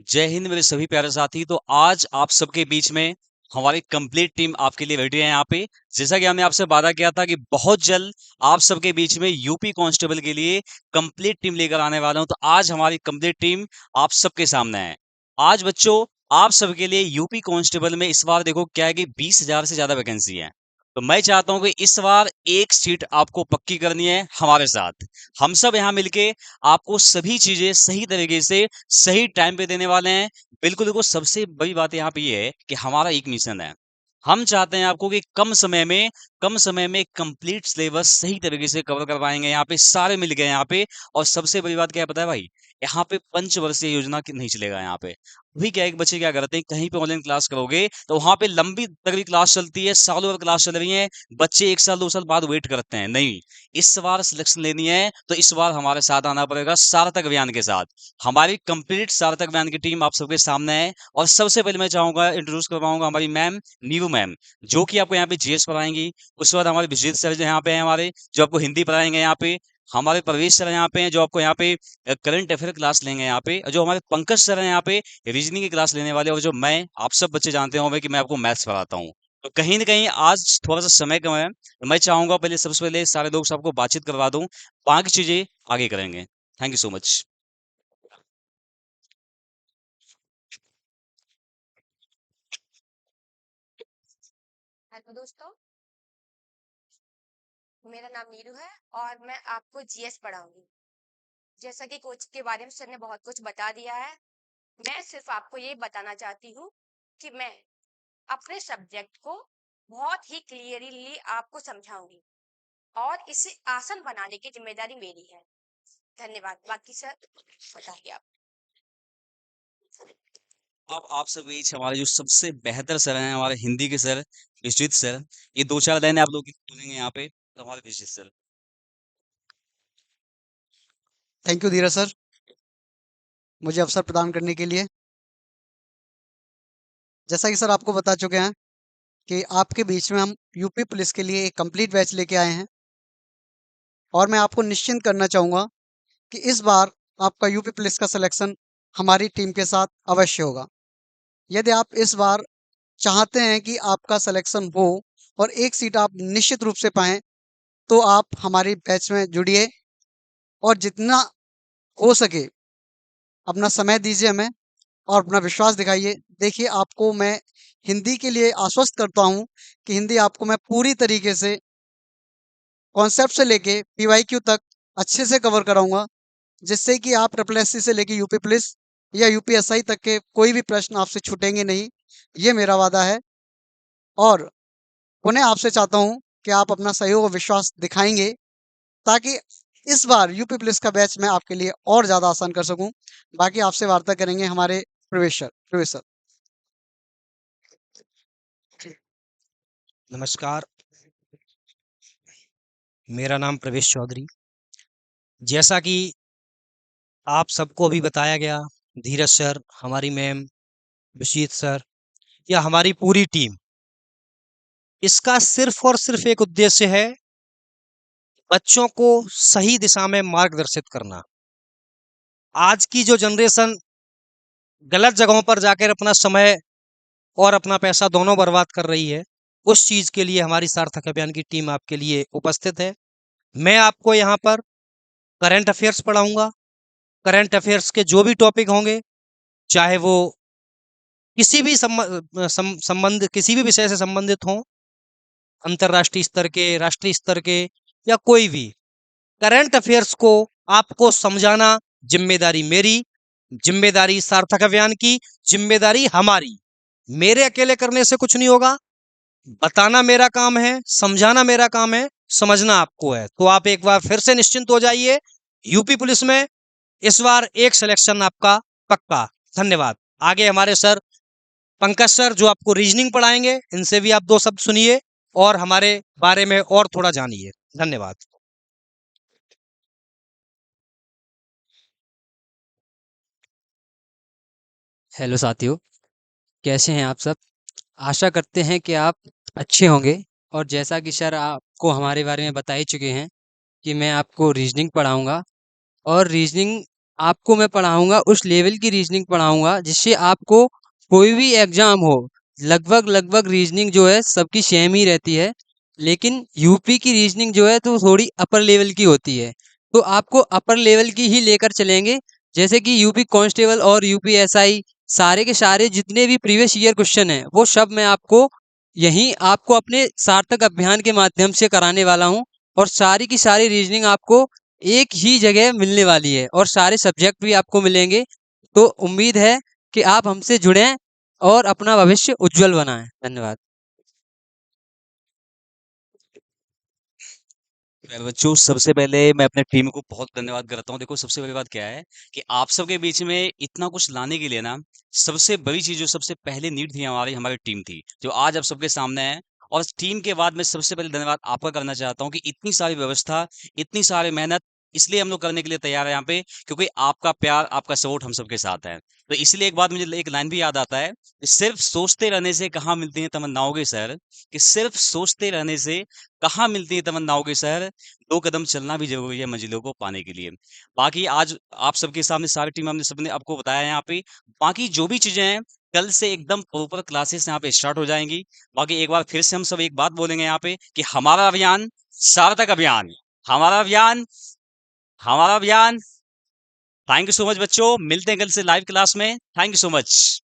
जय हिंद मेरे सभी प्यारे साथी। तो आज आप सबके बीच में हमारी कंप्लीट टीम आपके लिए रेडी है यहाँ पे। जैसा कि हमने आपसे वादा किया था कि बहुत जल्द आप सबके बीच में यूपी कांस्टेबल के लिए कंप्लीट टीम लेकर आने वाला हूं। तो आज हमारी कंप्लीट टीम आप सबके सामने है। आज बच्चों, आप सबके लिए यूपी कांस्टेबल में इस बार देखो क्या है कि 20,000 से ज्यादा वैकेंसी है। तो मैं चाहता हूं कि इस बार एक सीट आपको पक्की करनी है हमारे साथ। हम सब यहाँ मिलके आपको सभी चीजें सही तरीके से सही टाइम पे देने वाले हैं। बिल्कुल देखो, सबसे बड़ी बात यहाँ पे ये है कि हमारा एक मिशन है। हम चाहते हैं आपको कि कम समय में कंप्लीट सिलेबस सही तरीके से कवर करवाएंगे। यहाँ पे सारे मिल गए यहाँ पे। और सबसे बड़ी बात क्या है पता है भाई? यहाँ पे पंचवर्षीय योजना नहीं चलेगा यहाँ पे। अभी क्या है कि बच्चे क्या करते हैं, कहीं पे ऑनलाइन क्लास करोगे तो वहां पे लंबी तगड़ी क्लास चलती है, सालों भर क्लास चल रही है। बच्चे 1 साल 2 साल बाद वेट करते हैं। नहीं, इस बार सिलेक्शन लेनी है तो इस बार हमारे साथ आना पड़ेगा सार्थक अभियान के साथ। हमारी कंप्लीट सार्थक अभियान की टीम आप सबके सामने है। और सबसे पहले मैं चाहूंगा इंट्रोड्यूस करवाऊंगा हमारी मैम नीरू मैम, जो कि आपको यहाँ पे जीएस पढ़ाएंगी। उसके बाद हमारे विजेत सर जो यहाँ पे हैं हमारे, जो आपको हिंदी पढ़ाएंगे यहाँ पे। हमारे प्रवेश सर यहाँ पे हैं, जो आपको यहाँ पे करंट अफेयर क्लास लेंगे यहाँ पे। और जो हमारे पंकज सर हैं यहाँ पे, रीजनिंग की क्लास लेने वाले। और जो मैं, आप सब बच्चे जानते होंगे कि मैं आपको मैथ्स पढ़ाता हूँ। तो कहीं ना कहीं आज थोड़ा सा समय कम है, तो मैं चाहूंगा पहले सबसे पहले सारे लोग सबको बातचीत करवा दूं, बाकी चीजें आगे करेंगे। Thank you so much. Hello दोस्तों, मेरा नाम नीरू है और मैं आपको जीएस पढ़ाऊंगी। जैसा कि कोच के बारे में सर ने बहुत कुछ बता दिया है, मैं सिर्फ आपको ये बताना चाहती हूँ कि मैं अपने सब्जेक्ट को बहुत ही क्लियरली आपको समझाऊंगी और इसे आसान बनाने की जिम्मेदारी मेरी है। धन्यवाद। बाकी सर बताइए आप। अब आप सब बीच हमारे जो सबसे बेहतर सर हैं, हमारे हिंदी के सर विश्वजीत सर, ये दो चार लाइनें आप लोग की सुनेंगे यहाँ पे। तो हमारे Vishwajeet sir. Thank you Dheeraj sir, मुझे अवसर प्रदान करने के लिए। जैसा कि सर आपको बता चुके हैं कि आपके बीच में हम यूपी पुलिस के लिए एक कंप्लीट बैच लेके आए हैं और मैं आपको निश्चिंत करना चाहूँगा कि इस बार आपका यूपी पुलिस का सिलेक्शन हमारी टीम के साथ अवश्य होगा। यदि आप इस बार चाहते हैं कि आपका सिलेक्शन हो और एक सीट आप निश्चित रूप से पाएँ, तो आप हमारी बैच में जुड़िए और जितना हो सके अपना समय दीजिए हमें और अपना विश्वास दिखाइए। देखिए, आपको मैं हिंदी के लिए आश्वस्त करता हूँ कि हिंदी आपको मैं पूरी तरीके से कॉन्सेप्ट से लेके पीवाईक्यू तक अच्छे से कवर कराऊंगा, जिससे कि आप ट्रिपल एससी से लेके यूपी पुलिस या यूपीएसआई तक के कोई भी प्रश्न आपसे छूटेंगे नहीं। ये मेरा वादा है और पुनः आपसे चाहता हूँ कि आप अपना सहयोग और विश्वास दिखाएंगे ताकि इस बार यूपी पुलिस का बैच मैं आपके लिए और ज़्यादा आसान कर सकूं। बाकी आपसे वार्ता करेंगे हमारे प्रोफेसर प्रोफेसर नमस्कार, मेरा नाम प्रवेश चौधरी। जैसा कि आप सबको अभी बताया गया, धीरज सर, हमारी मैम, विशीत सर या हमारी पूरी टीम, इसका सिर्फ और सिर्फ एक उद्देश्य है, बच्चों को सही दिशा में मार्गदर्शित करना। आज की जो जनरेशन गलत जगहों पर जाकर अपना समय और अपना पैसा दोनों बर्बाद कर रही है, उस चीज के लिए हमारी सार्थक अभियान की टीम आपके लिए उपस्थित है। मैं आपको यहाँ पर करंट अफेयर्स पढ़ाऊंगा। करंट अफेयर्स के जो भी टॉपिक होंगे, चाहे वो किसी भी संबंध किसी भी विषय से संबंधित हों, अंतर्राष्ट्रीय स्तर के, राष्ट्रीय स्तर के या कोई भी, करंट अफेयर्स को आपको समझाना जिम्मेदारी मेरी, जिम्मेदारी सार्थक अभियान की, जिम्मेदारी हमारी। मेरे अकेले करने से कुछ नहीं होगा। बताना मेरा काम है, समझाना मेरा काम है, समझना आपको है। तो आप एक बार फिर से निश्चिंत हो जाइए, यूपी पुलिस में इस बार एक सिलेक्शन आपका पक्का। धन्यवाद। आगे हमारे सर पंकज सर जो आपको रीजनिंग पढ़ाएंगे, इनसे भी आप दो शब्द सुनिए और हमारे बारे में और थोड़ा जानिए। धन्यवाद। हेलो साथियों, कैसे हैं आप सब? आशा करते हैं कि आप अच्छे होंगे। और जैसा कि सर आपको हमारे बारे में बता ही चुके हैं कि मैं आपको रीजनिंग पढ़ाऊंगा। और रीजनिंग आपको मैं पढ़ाऊंगा उस लेवल की रीजनिंग पढ़ाऊंगा जिससे आपको कोई भी एग्जाम हो, लगभग लगभग रीजनिंग जो है सबकी सेम ही रहती है, लेकिन यूपी की रीजनिंग जो है तो थोड़ी अपर लेवल की होती है। तो आपको अपर लेवल की ही लेकर चलेंगे, जैसे कि यूपी कांस्टेबल और यूपी एसआई, सारे के सारे जितने भी प्रीवियस ईयर क्वेश्चन हैं वो सब मैं आपको यहीं आपको अपने सार्थक अभियान के माध्यम से कराने वाला हूँ। और सारी की सारी रीजनिंग आपको एक ही जगह मिलने वाली है और सारे सब्जेक्ट भी आपको मिलेंगे। तो उम्मीद है कि आप हमसे जुड़ें और अपना भविष्य उज्जवल बनाएं। धन्यवाद। प्यारे बच्चों, सबसे पहले मैं अपने टीम को बहुत धन्यवाद करता हूँ। देखो, सबसे बड़ी बात क्या है कि आप सबके बीच में इतना कुछ लाने के लिए ना, सबसे बड़ी चीज जो सबसे पहले नीड थी हमारी टीम थी, जो आज आप सबके सामने है। और इस टीम के बाद मैं सबसे पहले धन्यवाद आपका करना चाहता हूँ कि इतनी सारी व्यवस्था, इतनी सारी मेहनत इसलिए हम लोग करने के लिए तैयार है यहाँ पे, क्योंकि आपका प्यार, आपका सपोर्ट हम सबके साथ है। तो इसलिए एक बात मुझे एक लाइन भी याद आता है कि सिर्फ सोचते रहने से कहाँ मिलती है तमन्नाओं के शहर, कि सिर्फ सोचते रहने से कहाँ मिलती है तमन्नाओं के शहर, 2 कदम चलना भी ज़रूरी है मंजिलों को पाने के लिए। बाकी आज आप सबके सामने सारी टीम हमने सबने आपको बताया है यहाँ पे। बाकी जो भी चीज़ें हैं, कल से एकदम प्रॉपर क्लासेस यहाँ पे स्टार्ट हो जाएँगी। बाकी एक बार फिर से हम सब एक बात बोलेंगे यहाँ पे कि हमारा अभियान सार्थक अभियान, हमारा अभियान, हमारा अभियान। थैंक यू सो मच बच्चों। मिलते हैं कल से लाइव क्लास में। Thank you so much.